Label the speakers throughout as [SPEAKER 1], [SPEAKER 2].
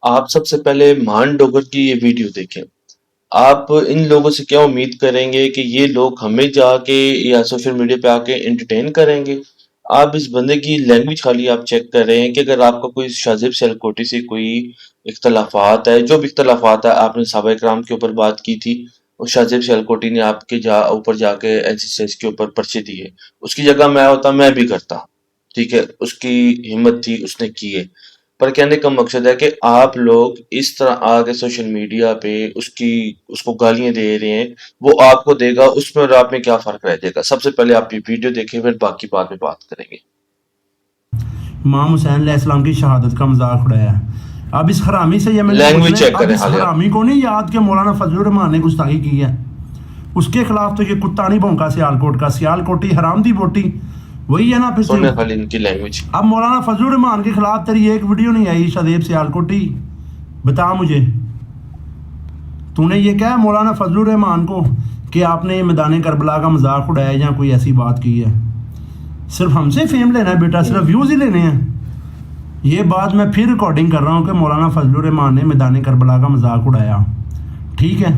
[SPEAKER 1] آپ سب سے پہلے مان ڈوگر کی یہ ویڈیو دیکھیں۔ آپ ان لوگوں سے کیا امید کریں گے کہ یہ لوگ ہمیں جا کے یا سوشل میڈیا پہ آ کے انٹرٹین کریں گے؟ آپ اس بندے کی لینگویج خالی آپ چیک کر رہے ہیں کہ اگر آپ کا کوئی شاذب سیالکوٹی سے کوئی اختلافات ہے، جو بھی اختلافات ہے، آپ نے صحابہ کرام کے اوپر بات کی تھی، اور شاذب سیالکوٹی نے آپ کے اوپر جا کے NCCS کے اوپر پرچے دیے، اس کی جگہ میں ہوتا میں بھی کرتا، ٹھیک ہے، اس کی ہمت تھی، اس نے کی ہے۔ پر کہنے کا مقصد ہے کہ آپ لوگ اس طرح آ کے سوشل میڈیا پہ اس کو گالیاں دے رہے ہیں، وہ آپ کو دے گا، اس میں اور آپ میں کیا فرق رہ جائے گا؟ سب سے پہلے آپ یہ ویڈیو دیکھیں، پھر باقی بات میں بات کریں گے۔
[SPEAKER 2] امام حسین علیہ السلام کی شہادت کا مذاق اڑایا۔ اب اس حرامی سے یہ میں نے
[SPEAKER 1] لینگویج چیک
[SPEAKER 2] اب
[SPEAKER 1] کریں
[SPEAKER 2] اس
[SPEAKER 1] حالیہ۔
[SPEAKER 2] حرامی کو نہیں یاد کہ مولانا فضل الرحمان نے گستاخی کی ہے، اس کے خلاف تو یہ کتا نہیں بھونکا سیالکوٹ کا، سیالکوٹی حرام دی بوٹی وہی ہے نا پھر
[SPEAKER 1] سنیں خالی ان کی لینگویج۔
[SPEAKER 2] اب مولانا فضل الرحمان کے خلاف تیری ایک ویڈیو نہیں آئی شادیب سیالکوٹی، بتا مجھے تو نے یہ کہا مولانا فضل الرحمان کو کہ آپ نے میدان کربلا کا مذاق اڑایا یا کوئی ایسی بات کی ہے؟ صرف ہم سے فیم لینا ہے بیٹا، صرف ویوز ہی لینے ہیں۔ یہ بات میں پھر ریکارڈنگ کر رہا ہوں کہ مولانا فضل الرحمان نے میدان کربلا کا مذاق اڑایا، ٹھیک ہے۔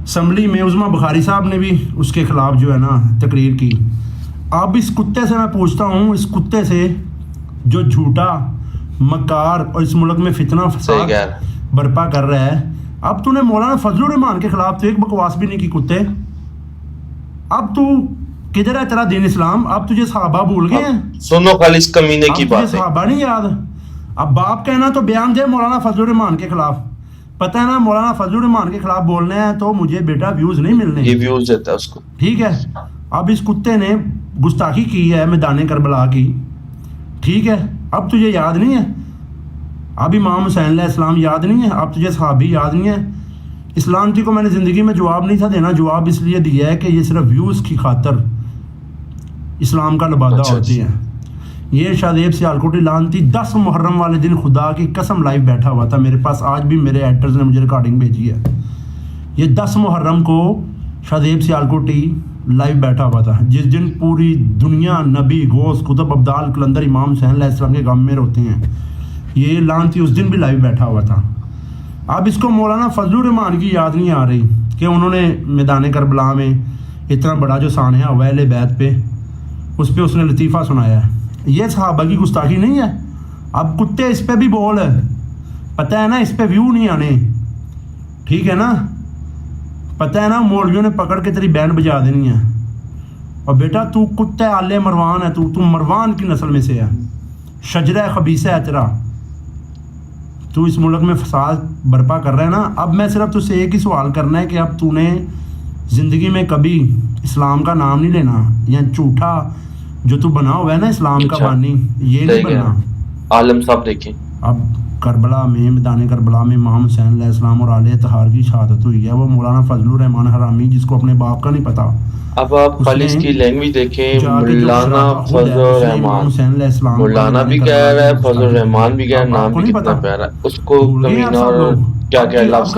[SPEAKER 2] اسمبلی میں عظمیٰ بخاری صاحب نے بھی اس کے خلاف جو ہے نا تقریر کی۔ اب اس کتے سے میں پوچھتا ہوں، اس کتے سے جو جھوٹا مکار اور اس ملک میں فتنہ فساد برپا کر رہا ہے، اب تو نے مولانا فضل الرحمان کے خلاف تو ایک بکواس بھی نہیں کی کتے۔ اب تو کدھر ہے تیرا دین اسلام؟ اب تجھے صحابہ بھول گئے ہیں؟
[SPEAKER 1] سنو خالی اس کمینے کی بات ہے،
[SPEAKER 2] صحابہ نہیں یاد؟ اب باپ کہنا تو بیان دے مولانا فضل الرحمان کے خلاف، پتہ ہے نا مولانا فضل الرحمان کے خلاف بولنے ہیں تو مجھے بیٹا ویوز نہیں ملنے،
[SPEAKER 1] یہ ویوز دیتا ہے اس کو،
[SPEAKER 2] ٹھیک ہے۔ اب اس کتے نے گستاخی کی ہے میدان کربلا کی، ٹھیک ہے، اب تجھے یاد نہیں ہے؟ اب امام حسین علیہ السلام یاد نہیں ہے؟ اب تجھے صحابی یاد نہیں ہے؟ اس لعنتی کو میں نے زندگی میں جواب نہیں تھا دینا، جواب اس لیے دیا ہے کہ یہ صرف ویوز کی خاطر اسلام کا لبادہ ہوتی ہیں۔ یہ شادیب سیالکوٹی لعنتی 10 محرم والے دن خدا کی قسم لائیو بیٹھا ہوا تھا میرے پاس، آج بھی میرے ایڈیٹرز نے مجھے ریکارڈنگ بھیجی ہے۔ یہ 10 محرم کو شادیب سیالکوٹی لائیو بیٹھا ہوا تھا، جس دن پوری دنیا نبی غوث قطب ابدال کلندر امام حسین علیہ السلام کے غم میں روتے ہیں، یہ لعنتی اس دن بھی لائیو بیٹھا ہوا تھا۔ اب اس کو مولانا فضل الرحمان کی یاد نہیں آ رہی کہ انہوں نے میدان کربلا میں اتنا بڑا جو سانحہ ہوا ہے اہل بیت پہ، اس پہ اس نے لطیفہ سنایا ہے۔ یہ صحابہ کی گستاخی نہیں ہے؟ اب کتے اس پہ بھی بول ہے، پتہ ہے نا اس پہ ویو نہیں آنے، ٹھیک ہے نا، پتہ ہے نا مولویوں نے پکڑ کے تیری بینڈ بجا دینی ہے۔ اور بیٹا تو کتے آل مروان ہے، تو مروان کی نسل میں سے ہے، شجرہ خبیثہ ہے تیرا، تو اس ملک میں فساد برپا کر رہا ہے نا۔ اب میں صرف تجھ سے ایک ہی سوال کرنا ہے کہ اب تو نے زندگی میں کبھی اسلام کا نام نہیں لینا، یا جھوٹا جو تو بنا ہوا ہے نا اسلام کا بانی، یہ نہیں بننا۔
[SPEAKER 1] عالم صاحب دیکھیں،
[SPEAKER 2] اب کربلا میں میدان کربلا میں امام حسین علیہ السلام اور آل اطہار کی شہادت ہوئی ہے، وہ مولانا فضل الرحمان حرامی جس کو اپنے باپ کا نہیں پتا،
[SPEAKER 1] اب آپ خالی اس کی لینگویج دیکھیں۔ مولانا فضل الرحمان، مولانا بھی کہہ رہا ہے، فضل الرحمان بھی کہہ رہا ہے، نام بھی کتنا پیارا ہے، اس کو کمینہ اور کیا کیا لفظ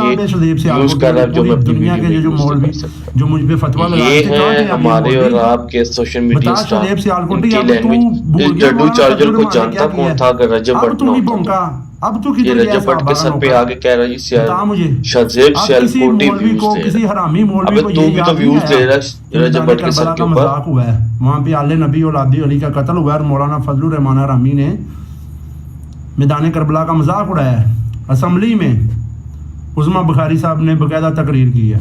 [SPEAKER 1] یوز کر رہا ہے جو میں اپنی ویڈیو میں یوز نہیں کر سکتا۔
[SPEAKER 2] جو مجھ پہ فتویٰ
[SPEAKER 1] یہ ہے ہمارے اور آپ کے سوشل میڈیا اسٹار، ان کی لینگویج۔ اس جڈو چارجر کو جانتا کون تھا اگر رجب بٹ نہ ہوتا تو؟ یہ رجب بٹ کے سر پہ آگے کہہ رہا ہے شاذب سیالکوٹی ویوز دے رہا ہے۔ اب تو بھی تو ویوز دے رہا ہے رجب بٹ کے سر کے اوپر۔
[SPEAKER 2] وہاں پہ آل نبی اولاد علی کا قتل ہوا ہے، اور مولانا فضل الرحمان حرامی نے میدان کربلا کا مذاق اڑایا ہے۔ اسمبلی میں عظمیٰ بخاری صاحب نے باقاعدہ تقریر کی ہے۔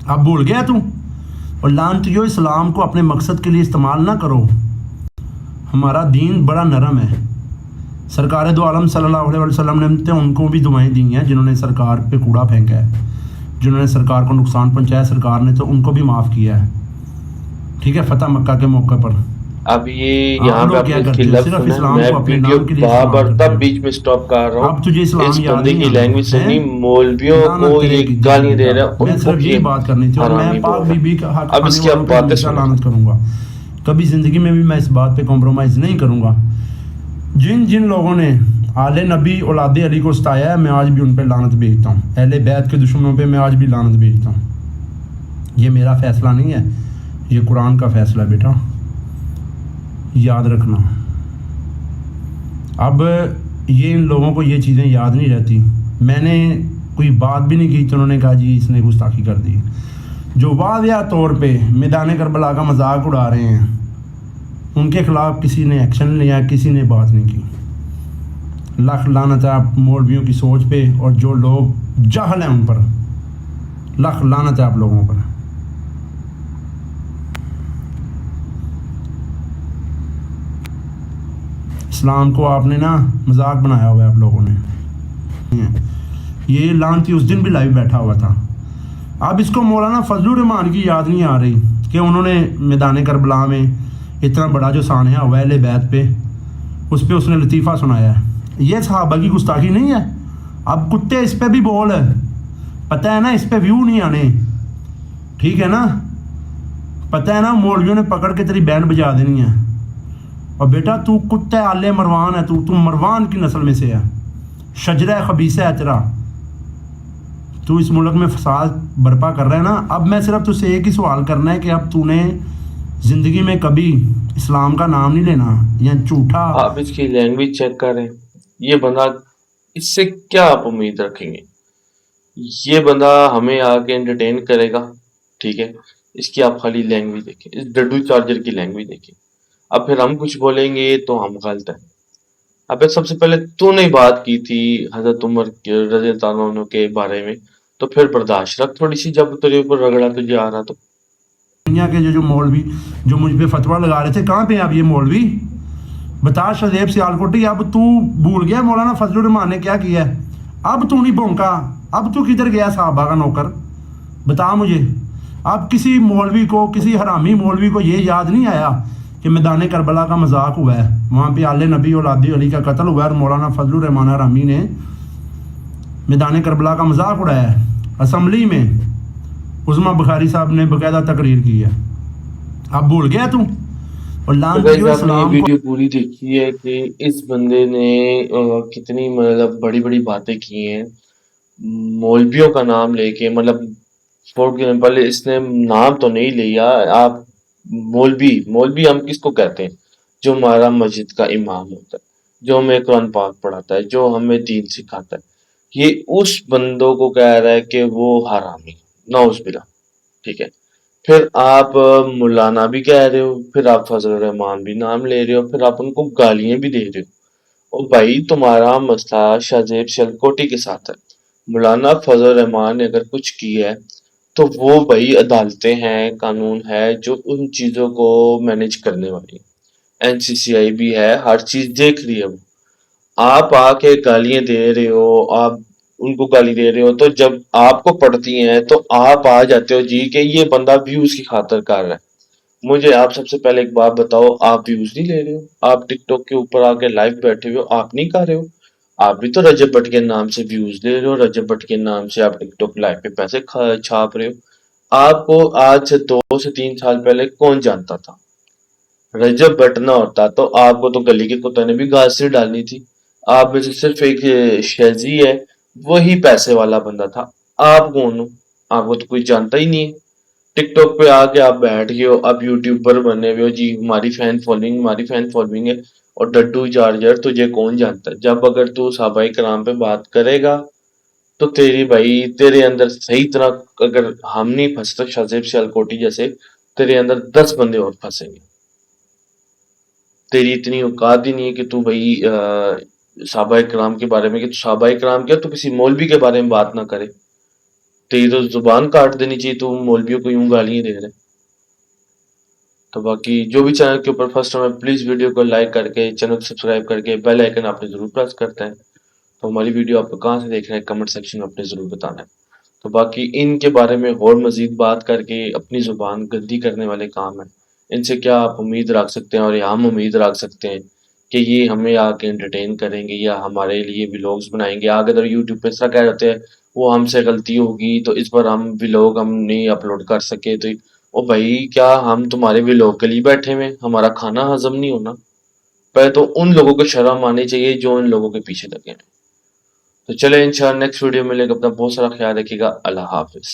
[SPEAKER 2] اب بھول گیا تو؟ اور لعنتیو اسلام کو اپنے مقصد کے لیے استعمال نہ کرو، ہمارا دین بڑا نرم ہے۔ سرکار دو عالم صلی اللہ علیہ وسلم نے ان کو بھی دعائیں دی ہیں جنہوں نے سرکار پہ کوڑا پھینکا ہے، جنہوں نے سرکار کو نقصان پہنچایا، سرکار نے تو ان کو بھی معاف کیا ہے، ٹھیک ہے، فتح مکہ کے موقع پر۔
[SPEAKER 1] اب یہ یہاں پہ اپنے کی لفظ سنیں، میں ویڈیو بابرتب بیچ میں سٹاپ کر رہا ہوں۔
[SPEAKER 2] اب تجھے اسلام
[SPEAKER 1] اس
[SPEAKER 2] یاد
[SPEAKER 1] بندے کی
[SPEAKER 2] نہیں
[SPEAKER 1] لینگویج سنی، مولویوں کو یہ گالیاں دے رہا ہے،
[SPEAKER 2] میں صرف یہی بات کرنی تھی، اور میں پاک بی بی کا حق
[SPEAKER 1] اب اس کی اب باتیں سنیں،
[SPEAKER 2] لعنت کروں گا، کبھی زندگی میں بھی میں اس بات پہ کمپرومائز نہیں کروں گا۔ جن لوگوں نے آل نبی اولاد علی کو ستایا ہے، میں آج بھی ان پہ لعنت بھیجتا ہوں، اہل بیت کے دشمنوں پہ میں آج بھی لعنت بھیجتا ہوں۔ یہ میرا فیصلہ نہیں ہے، یہ قرآن کا فیصلہ ہے بیٹا، یاد رکھنا۔ اب یہ ان لوگوں کو یہ چیزیں یاد نہیں رہتی. میں نے کوئی بات بھی نہیں کی تو انہوں نے کہا جی اس نے گستاخی کر دی. جو واضح طور پہ میدان کربلا کا مذاق اڑا رہے ہیں ان کے خلاف کسی نے ایکشن لیا, کسی نے بات نہیں کی. لاکھ لعنت ہے آپ مولویوں کی سوچ پہ, اور جو لوگ جاہل ہیں ان پر لاکھ لعنت ہے آپ لوگوں پر. اسلام کو آپ نے نا مذاق بنایا ہوا ہے آپ لوگوں نے. یہ لعنتی اس دن بھی لائیو بیٹھا ہوا تھا. اب اس کو مولانا فضل الرحمان کی یاد نہیں آ رہی کہ انہوں نے میدان کربلا میں اتنا بڑا جو سانحہ ہوا ہے اہل بیت پہ, اس پہ اس نے لطیفہ سنایا ہے. یہ صحابہ کی گستاخی نہیں ہے؟ اب کتے اس پہ بھی بول ہے, پتہ ہے نا اس پہ ویو نہیں آنے, ٹھیک ہے نا, پتہ ہے نا مولویوں نے پکڑ کے تیری بینڈ بجا دینی ہے. اور بیٹا تو کتے آل مروان ہے, تو مروان کی نسل میں سے ہے, شجرہ خبیثہ ہے تیرا. تو اس ملک میں فساد برپا کر رہا ہے نا. اب میں صرف تجھ سے ایک ہی سوال کرنا ہے کہ اب تو نے زندگی میں کبھی اسلام کا نام نہیں لینا یا جھوٹا.
[SPEAKER 1] آپ اس کی لینگویج چیک کریں. یہ بندہ, اس سے کیا آپ امید رکھیں گے؟ یہ بندہ ہمیں آ کے انٹرٹین کرے گا, ٹھیک ہے. اس کی آپ خالی لینگویج دیکھیں, اس ڈڈو چارجر کی لینگویج دیکھیں. اب پھر ہم کچھ بولیں گے تو ہم غلط ہیں. اب سب سے پہلے تو نے بات کی تھی حضرت عمر رضی اللہ عنہ کے بارے میں, تو پھر برداشت رکھ تھوڑی سی. جب تیرے اوپر رگڑا تجھے آ رہا تو
[SPEAKER 2] دنیا کے جو مولوی جو مجھ پہ فتویٰ لگا رہے تھے, کہاں پہ اب یہ مولوی؟ بتا شہزیب سیالکوٹی, اب تو بھول گیا مولانا فضل الرحمان نے کیا کیا ہے؟ اب تو نہیں بھونکا, اب تو کدھر گیا صحابہ کا نوکر؟ بتا مجھے. اب کسی مولوی کو, کسی حرامی مولوی کو یہ یاد نہیں آیا کہ میدان کربلا کا مذاق ہوا ہے, وہاں پہ آل نبی اولاد علی کا قتل ہوا ہے, اور مولانا فضل الرحمان حرامی نے میدان کربلا کا مذاق اڑایا ہے. اسمبلی میں عظما بخاری صاحب نے باقاعدہ تقریر کی ہے. اب بھول گیا تو؟ اور
[SPEAKER 1] تو
[SPEAKER 2] لعنتیوں
[SPEAKER 1] گائز آپ نے یہ
[SPEAKER 2] اسلام کو.
[SPEAKER 1] ویڈیو پوری دیکھی ہے کہ اس بندے نے کتنی مطلب بڑی بڑی باتیں کی ہیں مولویوں کا نام لے کے. مطلب فور ایگزامپل اس نے نام تو نہیں لیا. آپ مولوی ہم کس کو کہتے ہیں؟ جو ہمارا مسجد کا امام ہوتا ہے, جو ہمیں قرآن پاک پڑھاتا ہے, جو ہمیں دین سکھاتا ہے. یہ اس بندوں کو کہہ رہا ہے کہ وہ حرامی, نعوذ باللہ, ٹھیک ہے. پھر آپ مولانا بھی کہہ رہے ہو, پھر آپ فضل الرحمان بھی نام لے رہے ہو, پھر آپ ان کو گالیاں بھی دے رہے ہو. اور بھائی تمہارا مسئلہ شاہزیب سیالکوٹی کے ساتھ ہے. مولانا فضل الرحمان نے اگر کچھ کیا ہے تو وہ بھائی عدالتیں ہیں, قانون ہے جو ان چیزوں کو مینج کرنے والی. NCCI بھی ہے, ہر چیز دیکھ رہی ہے وہ. آپ آ کے گالیاں دے رہے ہو, آپ ان کو گالی دے رہے ہو, تو جب آپ کو پڑتی ہیں تو آپ آ جاتے ہو جی کہ یہ بندہ ویوز کی خاطر کر رہا ہے. مجھے آپ سب سے پہلے ایک بات بتاؤ, آپ ویوز نہیں لے رہے ہو؟ آپ ٹک ٹاک کے اوپر آ کے لائیو بیٹھے ہوئے ہو, آپ نہیں کر رہے ہو؟ آپ بھی تو رجب بٹ کے نام سے ویوز لے رہے ہو, رجب بٹ کے نام سے آپ ٹک ٹاک لائیو پہ پیسے چھاپ رہے ہو. آپ کو آج سے 2 سے 3 سال پہلے کون جانتا تھا؟ رجب بٹ نہ ہوتا تو آپ کو تو گلی کے کتے نے بھی گھاس سے ڈالنی تھی. آپ میں سے صرف ایک شہزی ہے, وہی پیسے والا بندہ تھا. آپ کون ہو؟ آپ کو تو کوئی جانتا ہی نہیں ہے. ٹک ٹاک پہ آ کے آپ بیٹھ گئے ہو, آپ یوٹیوبر بنے ہوئے ہو جی, ہماری فین فالوئنگ ہے. اور ڈڈو چارجر تجھے کون جانتا ہے؟ جب اگر تو صحابہ کرام پہ بات کرے گا تو تیری بھائی تیرے اندر صحیح طرح اگر ہم نہیں پھنستے شاہزیب سیالکوٹی جیسے, تیرے اندر 10 بندے اور پھنسیں گے. تیری اتنی اوقات ہی نہیں ہے کہ تو بھائی صحابہ کرام کے بارے میں, کہ تو صحابہ کرام کیا تو کسی مولوی کے بارے میں بات نہ کرے. تیری تو زبان کاٹ دینی چاہیے, تو مولویوں کو یوں گالیاں دے رہے. تو باقی جو بھی چینل کے اوپر فرسٹ ٹائم ہے, پلیز ویڈیو کو لائک کر کے, چینل کو سبسکرائب کر کے, بیل آئیکن آپ نے ضرور پریس کرتا ہے. تو ہماری ویڈیو آپ کو کہاں سے دیکھ رہے ہیں کمنٹ سیکشن میں اپنے ضرور بتانا ہے. تو باقی ان کے بارے میں اور مزید بات کر کے اپنی زبان گندی کرنے والے کام ہیں. ان سے کیا آپ امید رکھ سکتے ہیں, اور یا ہم امید رکھ سکتے ہیں کہ یہ ہمیں آ کے انٹرٹین کریں گے یا ہمارے لیے ولاگز بنائیں گے. آگے اگر یوٹیوب پہ اس طرح کہہ جاتے ہیں وہ ہم سے غلطی ہوگی تو اس پر ہم ولاگ ہم نہیں اپلوڈ کر سکے, تو او بھائی کیا ہم تمہارے ولاگ کے لیے بیٹھے ہوئے, ہمارا کھانا ہضم نہیں ہونا؟ پہلے تو ان لوگوں کو شرم آنی چاہیے جو ان لوگوں کے پیچھے لگے ہیں. تو چلے انشاءاللہ نیکسٹ ویڈیو میں لے کے اپنا بہت سارا خیال رکھیے گا. اللہ حافظ.